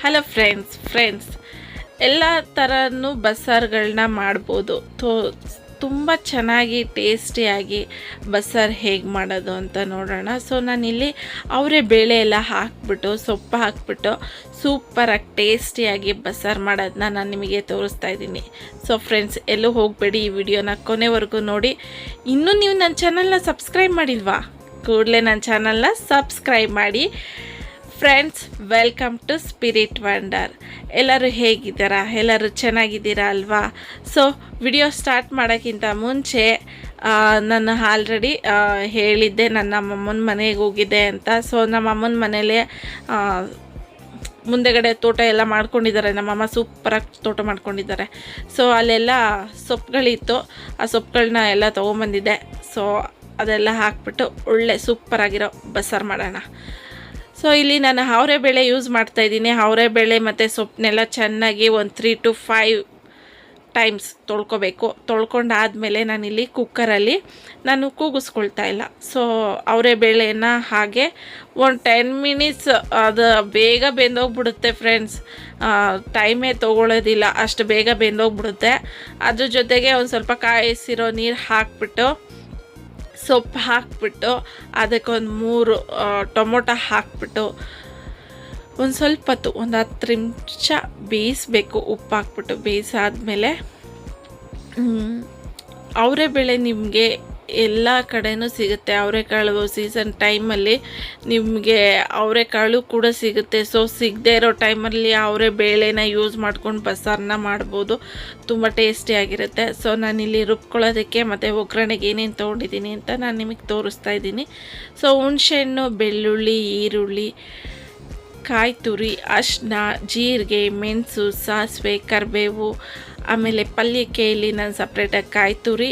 Hello friends ಎಲ್ಲ ಥರನೂ ಬಸ್ಸಾರುಗಳನ್ನ ಮಾಡ್ಬೋದು. ತುಂಬ ಚೆನ್ನಾಗಿ ಟೇಸ್ಟಿಯಾಗಿ ಬಸ್ಸಾರು ಹೇಗೆ ಮಾಡೋದು ಅಂತ ನೋಡೋಣ. ಸೊ ನಾನಿಲ್ಲಿ ಅವರೇ ಬೇಳೆ ಎಲ್ಲ ಹಾಕ್ಬಿಟ್ಟು ಸೊಪ್ಪು ಹಾಕ್ಬಿಟ್ಟು ಸೂಪರಾಗಿ ಟೇಸ್ಟಿಯಾಗಿ ಬಸ್ಸಾರು ಮಾಡೋದನ್ನ ನಾನು ನಿಮಗೆ ತೋರಿಸ್ತಾ ಇದ್ದೀನಿ. ಸೊ ಫ್ರೆಂಡ್ಸ್, ಎಲ್ಲೂ ಹೋಗಬೇಡಿ, ಈ ವಿಡಿಯೋನ ಕೊನೆವರೆಗೂ ನೋಡಿ. ಇನ್ನೂ ನೀವು ನನ್ನ ಚಾನಲ್ನ ಸಬ್ಸ್ಕ್ರೈಬ್ ಮಾಡಿಲ್ವಾ? ಕೂಡಲೇ ನನ್ನ ಚಾನಲ್ನ ಸಬ್ಸ್ಕ್ರೈಬ್ ಮಾಡಿ. Friends, welcome to spirit wonder. ಎಲ್ಲರೂ ಹೇಗಿದ್ದೀರಾ? ಎಲ್ಲರೂ ಚೆನ್ನಾಗಿದ್ದೀರಾ ಅಲ್ವಾ? ಸೊ ವಿಡಿಯೋ ಸ್ಟಾರ್ಟ್ ಮಾಡೋಕ್ಕಿಂತ ಮುಂಚೆ ನಾನು ಆಲ್ರೆಡಿ ಹೇಳಿದ್ದೆ ನನ್ನ ಅಮ್ಮನ ಮನೆಗೆ ಹೋಗಿದ್ದೆ ಅಂತ. ಸೊ ನಮ್ಮ ಅಮ್ಮನ ಮನೇಲಿ ಮುಂದೆಗಡೆ ತೋಟ ಎಲ್ಲ ಮಾಡ್ಕೊಂಡಿದ್ದಾರೆ. ನಮ್ಮಮ್ಮ ಸೂಪರಾಗಿ ತೋಟ ಮಾಡ್ಕೊಂಡಿದ್ದಾರೆ. ಸೊ ಅಲ್ಲೆಲ್ಲ ಸೊಪ್ಪುಗಳಿತ್ತು, ಆ ಸೊಪ್ಪುಗಳನ್ನ ಎಲ್ಲ ತೊಗೊಂಬಂದಿದ್ದೆ. ಸೊ ಅದೆಲ್ಲ ಹಾಕ್ಬಿಟ್ಟು ಒಳ್ಳೆ ಸೂಪರಾಗಿರೋ ಬಸ್ಸಾರು ಮಾಡೋಣ. ಸೊ ಇಲ್ಲಿ ನಾನು ಅವರೆಬೇಳೆ ಯೂಸ್ ಮಾಡ್ತಾಯಿದ್ದೀನಿ. ಅವರೆಬೇಳೆ ಮತ್ತು ಸೊಪ್ಪನ್ನೆಲ್ಲ ಚೆನ್ನಾಗಿ ಒಂದು 3 to 5 ಟೈಮ್ಸ್ ತೊಳ್ಕೊಬೇಕು. ತೊಳ್ಕೊಂಡಾದಮೇಲೆ ನಾನಿಲ್ಲಿ ಕುಕ್ಕರಲ್ಲಿ ನಾನು ಕೂಗಿಸ್ಕೊಳ್ತಾ ಇಲ್ಲ. ಸೊ ಅವರೆಬೇಳೆನ ಹಾಗೆ ಒಂದು 10 ಮಿನಿಟ್ಸ್ ಅದು ಬೇಗ ಬೆಂದೋಗ್ಬಿಡುತ್ತೆ ಫ್ರೆಂಡ್ಸ್. ಟೈಮೇ ತೊಗೊಳ್ಳೋದಿಲ್ಲ, ಅಷ್ಟು ಬೇಗ ಬೆಂದೋಗ್ಬಿಡುತ್ತೆ. ಅದ್ರ ಜೊತೆಗೆ ಒಂದು ಸ್ವಲ್ಪ ಕಾಯಿಸಿರೋ ನೀರು ಹಾಕ್ಬಿಟ್ಟು ಸೊಪ್ಪು ಹಾಕ್ಬಿಟ್ಟು ಅದಕ್ಕೊಂದು 3 ಟೊಮೊಟೊ ಹಾಕ್ಬಿಟ್ಟು ಒಂದು ಸ್ವಲ್ಪ ಹೊತ್ತು ಒಂದು 10 ನಿಮಿಷ ಬೇಯಿಸಬೇಕು. ಉಪ್ಪು ಹಾಕ್ಬಿಟ್ಟು ಬೇಯಿಸಾದ್ಮೇಲೆ ಅವರೆಬೇಳೆ ನಿಮಗೆ ಎಲ್ಲ ಕಡೆನೂ ಸಿಗುತ್ತೆ. ಅವರೆಕಾಳು ಸೀಸನ್ ಟೈಮಲ್ಲಿ ನಿಮಗೆ ಅವರೆಕಾಳು ಕೂಡ ಸಿಗುತ್ತೆ. ಸೊ ಸಿಗದೇ ಇರೋ ಟೈಮಲ್ಲಿ ಅವರೆಬೇಳೆನ ಯೂಸ್ ಮಾಡ್ಕೊಂಡು ಬಸ್ಸಾರನ್ನ ಮಾಡ್ಬೋದು, ತುಂಬ ಟೇಸ್ಟಿಯಾಗಿರುತ್ತೆ. ಸೊ ನಾನಿಲ್ಲಿ ರುಬ್ಕೊಳ್ಳೋದಕ್ಕೆ ಮತ್ತು ಒಗ್ಗರಣೆಗೆ ಏನೇನು ತೊಗೊಂಡಿದ್ದೀನಿ ಅಂತ ನಾನು ನಿಮಗೆ ತೋರಿಸ್ತಾ ಇದ್ದೀನಿ. ಸೊ ಹುಣಸೆಹಣ್ಣು, ಬೆಳ್ಳುಳ್ಳಿ, ಈರುಳ್ಳಿ, ಕಾಯಿ ತುರಿ, ಅರಿಶಿನ, ಜೀರಿಗೆ, ಮೆಣಸು, ಸಾಸಿವೆ, ಕರಿಬೇವು, ಆಮೇಲೆ ಪಲ್ಯಕ್ಕೆ ಇಲ್ಲಿ ನಾನು ಸಪ್ರೇಟಾಗಿ ಕಾಯಿ ತುರಿ,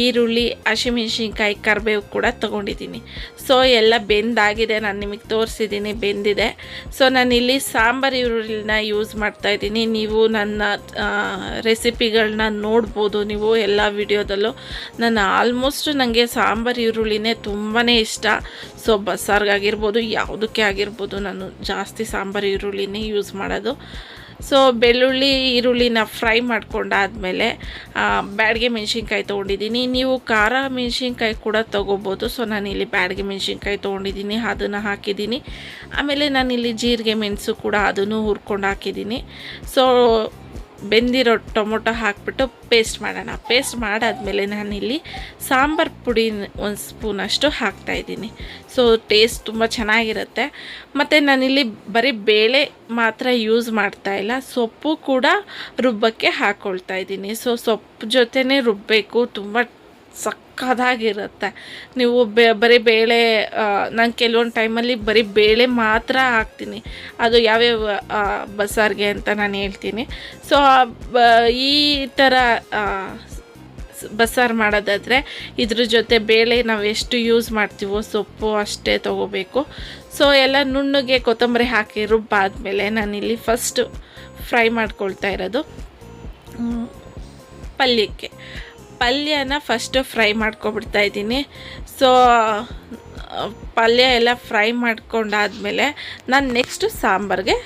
ಈರುಳ್ಳಿ, ಹಸಿಮೆಣ್ಸಿನ್ಕಾಯಿ, ಕರಿಬೇವು ಕೂಡ ತೊಗೊಂಡಿದ್ದೀನಿ. ಸೊ ಎಲ್ಲ ಬೆಂದಾಗಿದೆ, ನಾನು ನಿಮಗೆ ತೋರಿಸಿದ್ದೀನಿ ಬೆಂದಿದೆ. ಸೊ ನಾನಿಲ್ಲಿ ಸಾಂಬಾರು ಈರುಳ್ಳಿನ ಯೂಸ್ ಮಾಡ್ತಾಯಿದ್ದೀನಿ. ನೀವು ನನ್ನ ರೆಸಿಪಿಗಳನ್ನ ನೋಡ್ಬೋದು ನೀವು ಎಲ್ಲ ವಿಡಿಯೋದಲ್ಲೂ. ನಾನು ಆಲ್ಮೋಸ್ಟ್ ನನಗೆ ಸಾಂಬಾರು ಈರುಳ್ಳಿನೇ ತುಂಬಾ ಇಷ್ಟ. ಸೊ ಬಸ್ಸಾರಿಗಾಗಿರ್ಬೋದು, ಯಾವುದಕ್ಕೆ ಆಗಿರ್ಬೋದು, ನಾನು ಜಾಸ್ತಿ ಸಾಂಬಾರು ಈರುಳ್ಳಿನೇ ಯೂಸ್ ಮಾಡೋದು. ಸೊ ಬೆಳ್ಳುಳ್ಳಿ ಈರುಳ್ಳಿನ ಫ್ರೈ ಮಾಡ್ಕೊಂಡಾದಮೇಲೆ ಬ್ಯಾಡಗೆ ಮೆಣಸಿನ್ಕಾಯಿ ತೊಗೊಂಡಿದ್ದೀನಿ. ನೀವು ಖಾರ ಮೆಣಸಿನ್ಕಾಯಿ ಕೂಡ ತೊಗೋಬೋದು. ಸೊ ನಾನಿಲ್ಲಿ ಬ್ಯಾಡಗೆ ಮೆಣಸಿನ್ಕಾಯಿ ತೊಗೊಂಡಿದ್ದೀನಿ, ಅದನ್ನು ಹಾಕಿದ್ದೀನಿ. ಆಮೇಲೆ ನಾನಿಲ್ಲಿ ಜೀರಿಗೆ, ಮೆಣಸು ಕೂಡ ಅದನ್ನು ಹುರ್ಕೊಂಡು ಹಾಕಿದ್ದೀನಿ. ಸೊ ಬೆಂದಿರೋ ಟೊಮೊಟೊ ಹಾಕ್ಬಿಟ್ಟು ಪೇಸ್ಟ್ ಮಾಡೋಣ. ಪೇಸ್ಟ್ ಮಾಡಾದಮೇಲೆ ನಾನಿಲ್ಲಿ ಸಾಂಬಾರು ಪುಡಿ 1 ಸ್ಪೂನಷ್ಟು ಹಾಕ್ತಾಯಿದ್ದೀನಿ. ಸೊ ಟೇಸ್ಟ್ ತುಂಬ ಚೆನ್ನಾಗಿರುತ್ತೆ. ಮತ್ತು ನಾನಿಲ್ಲಿ ಬರೀ ಬೇಳೆ ಮಾತ್ರ ಯೂಸ್ ಮಾಡ್ತಾಯಿಲ್ಲ, ಸೊಪ್ಪು ಕೂಡ ರುಬ್ಬಕ್ಕೆ ಹಾಕ್ಕೊಳ್ತಾ ಇದ್ದೀನಿ. ಸೊ ಸೊಪ್ಪು ಜೊತೆನೇ ರುಬ್ಬಬೇಕು, ತುಂಬ ಸಕ್ಕತ್ತಾಗಿರುತ್ತೆ. ನೀವು ಬರೀ ಬೇಳೆ, ನಾನು ಕೆಲವೊಂದು ಟೈಮಲ್ಲಿ ಬರೀ ಬೇಳೆ ಮಾತ್ರ ಹಾಕ್ತೀನಿ. ಅದು ಯಾವ್ಯಾವ ಬಸ್ಸಾರಿಗೆ ಅಂತ ನಾನು ಹೇಳ್ತೀನಿ. ಸೊ ಈ ಥರ ಬಸ್ಸಾರು ಮಾಡೋದಾದರೆ ಇದ್ರ ಜೊತೆ ಬೇಳೆ ನಾವು ಎಷ್ಟು ಯೂಸ್ ಮಾಡ್ತೀವೋ ಸೊಪ್ಪು ಅಷ್ಟೇ ತೊಗೋಬೇಕು. ಸೊ ಎಲ್ಲ ನುಣ್ಣಗೆ ಕೊತ್ತಂಬರಿ ಹಾಕಿ ರುಬ್ಬಾದಮೇಲೆ ನಾನಿಲ್ಲಿ ಫಸ್ಟು ಫ್ರೈ ಮಾಡ್ಕೊಳ್ತಾ ಇರೋದು ಪಲ್ಯನ ಫಸ್ಟು ಫ್ರೈ ಮಾಡ್ಕೊಬಿಡ್ತಾ ಇದ್ದೀನಿ. ಸೊ ಪಲ್ಯ ಎಲ್ಲ ಫ್ರೈ ಮಾಡ್ಕೊಂಡಾದಮೇಲೆ ನಾನು ನೆಕ್ಸ್ಟು ಸಾಂಬಾರಿಗೆ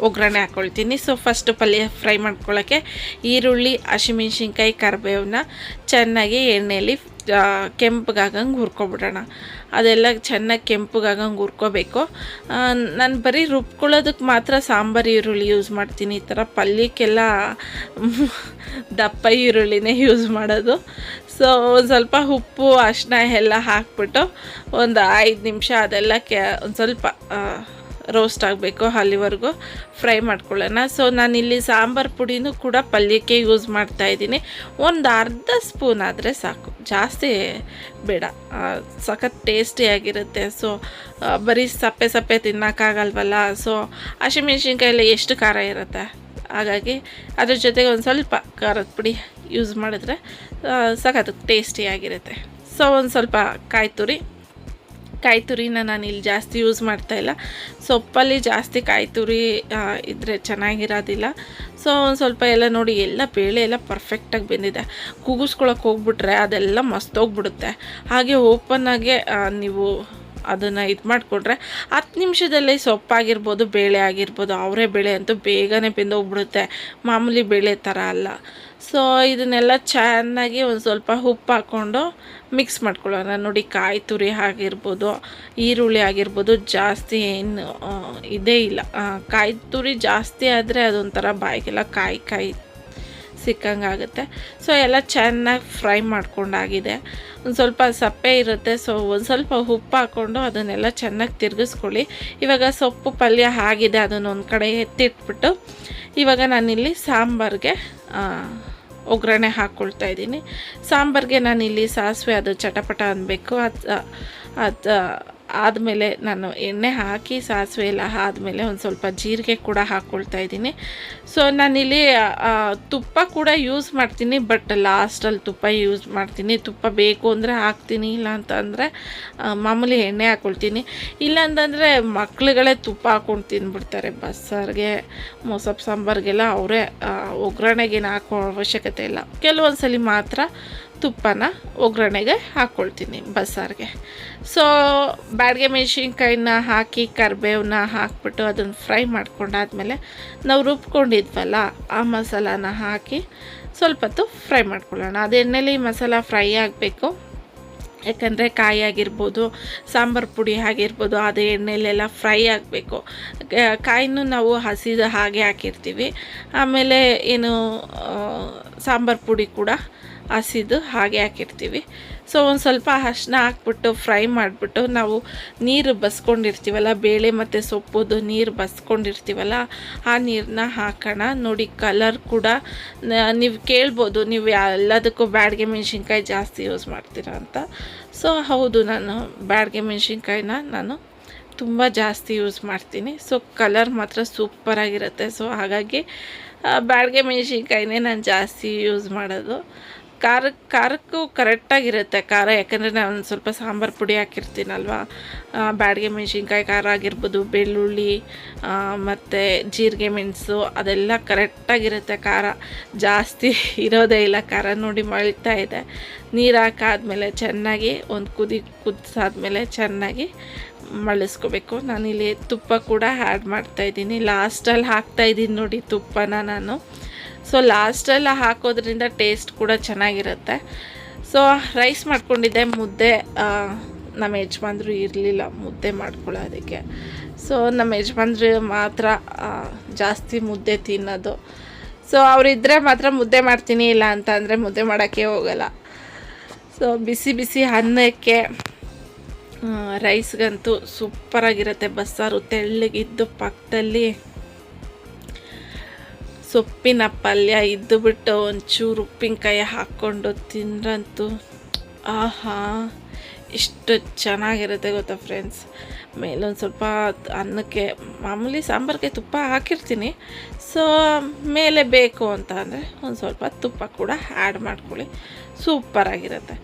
ಒಗ್ಗರಣೆ ಹಾಕ್ಕೊಳ್ತೀನಿ. ಸೊ ಫಸ್ಟು ಪಲ್ಯ ಫ್ರೈ ಮಾಡ್ಕೊಳ್ಳೋಕ್ಕೆ ಈರುಳ್ಳಿ, ಹಸಿಮೆಣ್ಸಿನ್ಕಾಯಿ, ಕರಿಬೇವನ್ನ ಚೆನ್ನಾಗಿ ಎಣ್ಣೆಯಲ್ಲಿ ಕೆಂಪಗಾಗಂಗೆ ಹುರ್ಕೊಬಿಡೋಣ. ಅದೆಲ್ಲ ಚೆನ್ನಾಗಿ ಕೆಂಪಗಾಗಂಗೆ ಹುರ್ಕೋಬೇಕು. ನಾನು ಬರೀ ರುಬ್ಕೊಳ್ಳೋದಕ್ಕೆ ಮಾತ್ರ ಸಾಂಬಾರು ಈರುಳ್ಳಿ ಯೂಸ್ ಮಾಡ್ತೀನಿ. ಈ ಥರ ಪಲ್ಯಕ್ಕೆಲ್ಲ ದಪ್ಪ ಈರುಳ್ಳಿನೇ ಯೂಸ್ ಮಾಡೋದು. ಸೊ ಒಂದು ಸ್ವಲ್ಪ ಉಪ್ಪು, ಅರಿಶಿನ ಎಲ್ಲ ಹಾಕ್ಬಿಟ್ಟು ಒಂದು 5 ನಿಮಿಷ ಅದೆಲ್ಲ ಒಂದು ಸ್ವಲ್ಪ ರೋಸ್ಟ್ ಆಗಬೇಕು, ಅಲ್ಲಿವರೆಗೂ ಫ್ರೈ ಮಾಡ್ಕೊಳ್ಳೋಣ. ಸೊ ನಾನಿಲ್ಲಿ ಸಾಂಬಾರು ಪುಡಿನೂ ಕೂಡ ಪಲ್ಯಕ್ಕೆ ಯೂಸ್ ಮಾಡ್ತಾಯಿದ್ದೀನಿ. ಒಂದು ಅರ್ಧ ಸ್ಪೂನ್ ಆದರೆ ಸಾಕು, ಜಾಸ್ತಿ ಬೇಡ, ಸಖತ್ ಟೇಸ್ಟಿಯಾಗಿರುತ್ತೆ. ಸೊ ಬರೀ ಸಪ್ಪೆ ತಿನ್ನೋಕ್ಕಾಗಲ್ವಲ್ಲ. ಸೊ ಹಸಿಮೆಣ್ಸಿನ್ಕಾಯಲ್ಲಿ ಎಷ್ಟು ಖಾರ ಇರುತ್ತೆ, ಹಾಗಾಗಿ ಅದ್ರ ಜೊತೆಗೆ ಒಂದು ಸ್ವಲ್ಪ ಖಾರದ ಪುಡಿ ಯೂಸ್ ಮಾಡಿದ್ರೆ ಸಖತ್ ಟೇಸ್ಟಿಯಾಗಿರುತ್ತೆ. ಸೊ ಒಂದು ಸ್ವಲ್ಪ ಕಾಯಿ ತುರಿನ ನಾನು ಇಲ್ಲಿ ಜಾಸ್ತಿ ಯೂಸ್ ಮಾಡ್ತಾಯಿಲ್ಲ. ಸೊಪ್ಪಲ್ಲಿ ಜಾಸ್ತಿ ಕಾಯಿ ತುರಿ ಇದ್ದರೆ ಚೆನ್ನಾಗಿರೋದಿಲ್ಲ. ಸೊ ಒಂದು ಸ್ವಲ್ಪ ಎಲ್ಲ ನೋಡಿ, ಎಲ್ಲ ಬೇಳೆ ಎಲ್ಲ ಪರ್ಫೆಕ್ಟಾಗಿ ಬೆಂದಿದೆ. ಕೂಗಿಸ್ಕೊಳಕ್ಕೆ ಹೋಗ್ಬಿಟ್ರೆ ಅದೆಲ್ಲ ಮಸ್ತೋಗ್ಬಿಡುತ್ತೆ. ಹಾಗೆ ಓಪನ್ನಾಗೆ ನೀವು ಅದನ್ನು ಇದು ಮಾಡಿಕೊಂಡ್ರೆ 10 ನಿಮಿಷದಲ್ಲೇ ಸೊಪ್ಪಾಗಿರ್ಬೋದು, ಬೇಳೆ ಆಗಿರ್ಬೋದು, ಅವರೇ ಬೇಳೆ ಅಂತೂ ಬೇಗನೆ ಬೆಂದೋಗ್ಬಿಡುತ್ತೆ, ಮಾಮೂಲಿ ಬೇಳೆ ಥರ ಅಲ್ಲ. ಸೊ ಇದನ್ನೆಲ್ಲ ಚೆನ್ನಾಗಿ ಒಂದು ಸ್ವಲ್ಪ ಉಪ್ಪು ಹಾಕ್ಕೊಂಡು ಮಿಕ್ಸ್ ಮಾಡ್ಕೊಳ್ಳೋಣ. ನೋಡಿ, ಕಾಯಿ ತುರಿ ಆಗಿರ್ಬೋದು, ಈರುಳ್ಳಿ ಆಗಿರ್ಬೋದು, ಜಾಸ್ತಿ ಏನು ಇದೇ ಇಲ್ಲ. ಕಾಯಿ ತುರಿ ಜಾಸ್ತಿ ಆದರೆ ಅದೊಂಥರ ಬಾಯಿಗೆಲ್ಲ ಕಾಯಿ ಸಿಕ್ಕಂಗಾಗುತ್ತೆ. ಸೊ ಎಲ್ಲ ಚೆನ್ನಾಗಿ ಫ್ರೈ ಮಾಡ್ಕೊಂಡಾಗಿದೆ. ಒಂದು ಸ್ವಲ್ಪ ಸಪ್ಪೆ ಇರುತ್ತೆ, ಸೊ ಒಂದು ಸ್ವಲ್ಪ ಉಪ್ಪು ಹಾಕ್ಕೊಂಡು ಅದನ್ನೆಲ್ಲ ಚೆನ್ನಾಗಿ ತಿರುಗಿಸ್ಕೊಳ್ಳಿ. ಇವಾಗ ಸೊಪ್ಪು ಪಲ್ಯ ಆಗಿದೆ, ಅದನ್ನೊಂದು ಕಡೆ ಎತ್ತಿಟ್ಬಿಟ್ಟು ಇವಾಗ ನಾನಿಲ್ಲಿ ಸಾಂಬಾರಿಗೆ ಒಗ್ಗರಣೆ ಹಾಕ್ಕೊಳ್ತಾ ಇದ್ದೀನಿ. ಸಾಂಬಾರಿಗೆ ನಾನಿಲ್ಲಿ ಸಾಸಿವೆ ಅದು ಚಟಪಟ ಅನ್ನಬೇಕು. ಅದು ಆದಮೇಲೆ ನಾನು ಎಣ್ಣೆ ಹಾಕಿ ಸಾಸಿವೆ ಎಲ್ಲ ಆದಮೇಲೆ ಒಂದು ಸ್ವಲ್ಪ ಜೀರಿಗೆ ಕೂಡ ಹಾಕ್ಕೊಳ್ತಾ ಇದ್ದೀನಿ. ಸೊ ನಾನಿಲ್ಲಿ ತುಪ್ಪ ಕೂಡ ಯೂಸ್ ಮಾಡ್ತೀನಿ, ಬಟ್ ಲಾಸ್ಟಲ್ಲಿ ತುಪ್ಪ ಯೂಸ್ ಮಾಡ್ತೀನಿ. ತುಪ್ಪ ಬೇಕು ಅಂದರೆ ಹಾಕ್ತೀನಿ, ಇಲ್ಲ ಅಂತಂದರೆ ಮಾಮೂಲಿ ಎಣ್ಣೆ ಹಾಕ್ಕೊಳ್ತೀನಿ. ಇಲ್ಲಾಂತಂದರೆ ಮಕ್ಳುಗಳೇ ತುಪ್ಪ ಹಾಕ್ಕೊಂಡು ತಿಂದ್ಬಿಡ್ತಾರೆ. ಬಸ್ಸಾರಿಗೆ, ಮೊಸಪ್ಪು ಸಾಂಬಾರಿಗೆಲ್ಲ ಅವರೇ ಒಗ್ಗರಣೆಗೇನು ಹಾಕೋ ಅವಶ್ಯಕತೆ ಇಲ್ಲ. ಕೆಲವೊಂದು ಸಲ ಮಾತ್ರ ತುಪ್ಪನ ಒಗ್ಗರಣೆಗೆ ಹಾಕ್ಕೊಳ್ತೀನಿ ಬಸ್ಸಾರಿಗೆ. ಸೊ ಬ್ಯಾಡಗೆ ಮೆಣಸಿನ್ಕಾಯಿನ ಹಾಕಿ ಕರಿಬೇವನ್ನ ಹಾಕ್ಬಿಟ್ಟು ಅದನ್ನು ಫ್ರೈ ಮಾಡ್ಕೊಂಡಾದ್ಮೇಲೆ ನಾವು ರುಬ್ಕೊಂಡಿದ್ವಲ್ಲ ಆ ಮಸಾಲಾನ ಹಾಕಿ ಸ್ವಲ್ಪ ಹೊತ್ತು ಫ್ರೈ ಮಾಡ್ಕೊಳ್ಳೋಣ. ಅದು ಎಣ್ಣೆಲಿ ಮಸಾಲ ಫ್ರೈ ಆಗಬೇಕು, ಯಾಕಂದರೆ ಕಾಯಿ ಆಗಿರ್ಬೋದು, ಸಾಂಬಾರು ಪುಡಿ ಆಗಿರ್ಬೋದು, ಅದು ಎಣ್ಣೆಲೆಲ್ಲ ಫ್ರೈ ಆಗಬೇಕು. ಕಾಯಿನೂ ನಾವು ಹಸಿದು ಹಾಗೆ ಹಾಕಿರ್ತೀವಿ, ಆಮೇಲೆ ಏನು ಸಾಂಬಾರು ಪುಡಿ ಕೂಡ ಹಸಿದು ಹಾಗೆ ಹಾಕಿರ್ತೀವಿ. ಸೊ ಒಂದು ಸ್ವಲ್ಪ ಅರಿಶಿನ ಹಾಕ್ಬಿಟ್ಟು ಫ್ರೈ ಮಾಡಿಬಿಟ್ಟು ನಾವು ನೀರು ಬಸ್ಕೊಂಡಿರ್ತೀವಲ್ಲ, ಬೇಳೆ ಮತ್ತು ಸೊಪ್ಪುದು ನೀರು ಬಸ್ಕೊಂಡಿರ್ತೀವಲ್ಲ, ಆ ನೀರನ್ನ ಹಾಕೋಣ. ನೋಡಿ, ಕಲರ್ ಕೂಡ ನೀವು ಕೇಳ್ಬೋದು, ನೀವು ಎಲ್ಲದಕ್ಕೂ ಬ್ಯಾಡಗೆ ಮೆಣಸಿನ್ಕಾಯಿ ಜಾಸ್ತಿ ಯೂಸ್ ಮಾಡ್ತೀರಾ ಅಂತ. ಸೊ ಹೌದು, ನಾನು ಬ್ಯಾಡಗೆ ಮೆಣಸಿನ್ಕಾಯಿನ ನಾನು ತುಂಬ ಜಾಸ್ತಿ ಯೂಸ್ ಮಾಡ್ತೀನಿ. ಸೊ ಕಲರ್ ಮಾತ್ರ ಸೂಪರಾಗಿರುತ್ತೆ. ಸೊ ಹಾಗಾಗಿ ಬ್ಯಾಡಗೆ ಮೆಣಸಿನ್ಕಾಯಿನೇ ನಾನು ಜಾಸ್ತಿ ಯೂಸ್ ಮಾಡೋದು. ಖಾರಕ್ಕೂ ಕರೆಕ್ಟಾಗಿರುತ್ತೆ ಖಾರ, ಯಾಕಂದರೆ ನಾನು ಒಂದು ಸ್ವಲ್ಪ ಸಾಂಬಾರು ಪುಡಿ ಹಾಕಿರ್ತೀನಲ್ವ. ಬ್ಯಾಡಗೆ ಮೆಣಸಿನ್ಕಾಯಿ ಖಾರ ಆಗಿರ್ಬೋದು, ಬೆಳ್ಳುಳ್ಳಿ ಮತ್ತು ಜೀರಿಗೆ ಮೆಣಸು ಅದೆಲ್ಲ ಕರೆಕ್ಟಾಗಿರುತ್ತೆ. ಖಾರ ಜಾಸ್ತಿ ಇರೋದೇ ಇಲ್ಲ. ಖಾರ ನೋಡಿ ಮಳ್ತಾ ಇದೆ. ನೀರು ಹಾಕಾದ್ಮೇಲೆ ಚೆನ್ನಾಗಿ ಒಂದು ಕುದಿಸಾದ್ಮೇಲೆ ಚೆನ್ನಾಗಿ ಮಳಿಸ್ಕೋಬೇಕು. ನಾನಿಲ್ಲಿ ತುಪ್ಪ ಕೂಡ ಆ್ಯಡ್ ಮಾಡ್ತಾಯಿದ್ದೀನಿ. ಲಾಸ್ಟಲ್ಲಿ ಹಾಕ್ತಾಯಿದ್ದೀನಿ ನೋಡಿ ತುಪ್ಪನ ನಾನು. ಸೊ ಲಾಸ್ಟೆಲ್ಲ ಹಾಕೋದ್ರಿಂದ ಟೇಸ್ಟ್ ಕೂಡ ಚೆನ್ನಾಗಿರುತ್ತೆ. ಸೊ ರೈಸ್ ಮಾಡ್ಕೊಂಡಿದ್ದೆ, ಮುದ್ದೆ ನಮ್ಮ ಯಜಮಾನ್ರು ಇರಲಿಲ್ಲ ಮುದ್ದೆ ಮಾಡ್ಕೊಳ್ಳೋದಕ್ಕೆ. ಸೊ ನಮ್ಮ ಯಜಮಾನ್ರು ಮಾತ್ರ ಜಾಸ್ತಿ ಮುದ್ದೆ ತಿನ್ನೋದು. ಸೊ ಅವರಿದ್ದರೆ ಮಾತ್ರ ಮುದ್ದೆ ಮಾಡ್ತೀನಿ, ಇಲ್ಲ ಅಂತ ಅಂದರೆ ಮುದ್ದೆ ಮಾಡೋಕ್ಕೆ ಹೋಗಲ್ಲ. ಸೊ ಬಿಸಿ ಬಿಸಿ ಅನ್ನಕ್ಕೆ ರೈಸ್ಗಂತೂ ಸೂಪರಾಗಿರುತ್ತೆ. ಬಸ್ಸಾರು ತೆಳ್ಳಗಿದ್ದು ಪಕ್ಕದಲ್ಲಿ ಸೊಪ್ಪಿನ ಪಲ್ಯ ಇದ್ದು ಬಿಟ್ಟು ಒಂಚೂರು ಉಪ್ಪಿನಕಾಯಿ ಹಾಕ್ಕೊಂಡು ತಿಂದ್ರಂತೂ ಆಹಾ ಎಷ್ಟು ಚೆನ್ನಾಗಿರುತ್ತೆ ಗೊತ್ತಾ ಫ್ರೆಂಡ್ಸ್. ಮೇಲೊಂದು ಸ್ವಲ್ಪ ಅನ್ನಕ್ಕೆ ಮಾಮೂಲಿ ಸಾಂಬಾರಿಗೆ ತುಪ್ಪ ಹಾಕಿರ್ತೀನಿ. ಸೊ ಮೇಲೆ ಬೇಕು ಅಂತ ಅಂದರೆ ಒಂದು ಸ್ವಲ್ಪ ತುಪ್ಪ ಕೂಡ ಆ್ಯಡ್ ಮಾಡ್ಕೊಳ್ಳಿ, ಸೂಪರಾಗಿರುತ್ತೆ.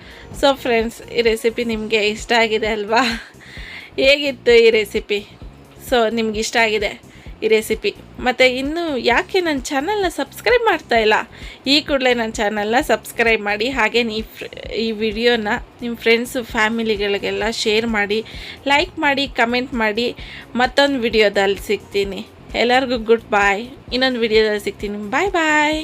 ಸೊ ಫ್ರೆಂಡ್ಸ್, ಈ ರೆಸಿಪಿ ನಿಮಗೆ ಇಷ್ಟ ಆಗಿದೆ ಅಲ್ವಾ? ಹೇಗಿತ್ತು ಈ ರೆಸಿಪಿ? ಸೊ ನಿಮ್ಗೆ ಇಷ್ಟ ಆಗಿದೆ ಈ ರೆಸಿಪಿ, ಮತ್ತು ಇನ್ನೂ ಯಾಕೆ ನನ್ನ ಚಾನಲ್ನ ಸಬ್ಸ್ಕ್ರೈಬ್ ಮಾಡ್ತಾಯಿಲ್ಲ? ಈ ಕೂಡಲೇ ನನ್ನ ಚಾನಲ್ನ ಸಬ್ಸ್ಕ್ರೈಬ್ ಮಾಡಿ. ಹಾಗೆ ಈ ವಿಡಿಯೋನ ನಿಮ್ಮ ಫ್ರೆಂಡ್ಸು ಫ್ಯಾಮಿಲಿಗಳಿಗೆಲ್ಲ ಶೇರ್ ಮಾಡಿ, ಲೈಕ್ ಮಾಡಿ, ಕಮೆಂಟ್ ಮಾಡಿ. ಮತ್ತೊಂದು ವಿಡಿಯೋದಲ್ಲಿ ಸಿಗ್ತೀನಿ. ಎಲ್ಲರಿಗೂ ಗುಡ್ ಬಾಯ್. ಇನ್ನೊಂದು ವಿಡಿಯೋದಲ್ಲಿ ಸಿಗ್ತೀನಿ. ಬಾಯ್ ಬಾಯ್.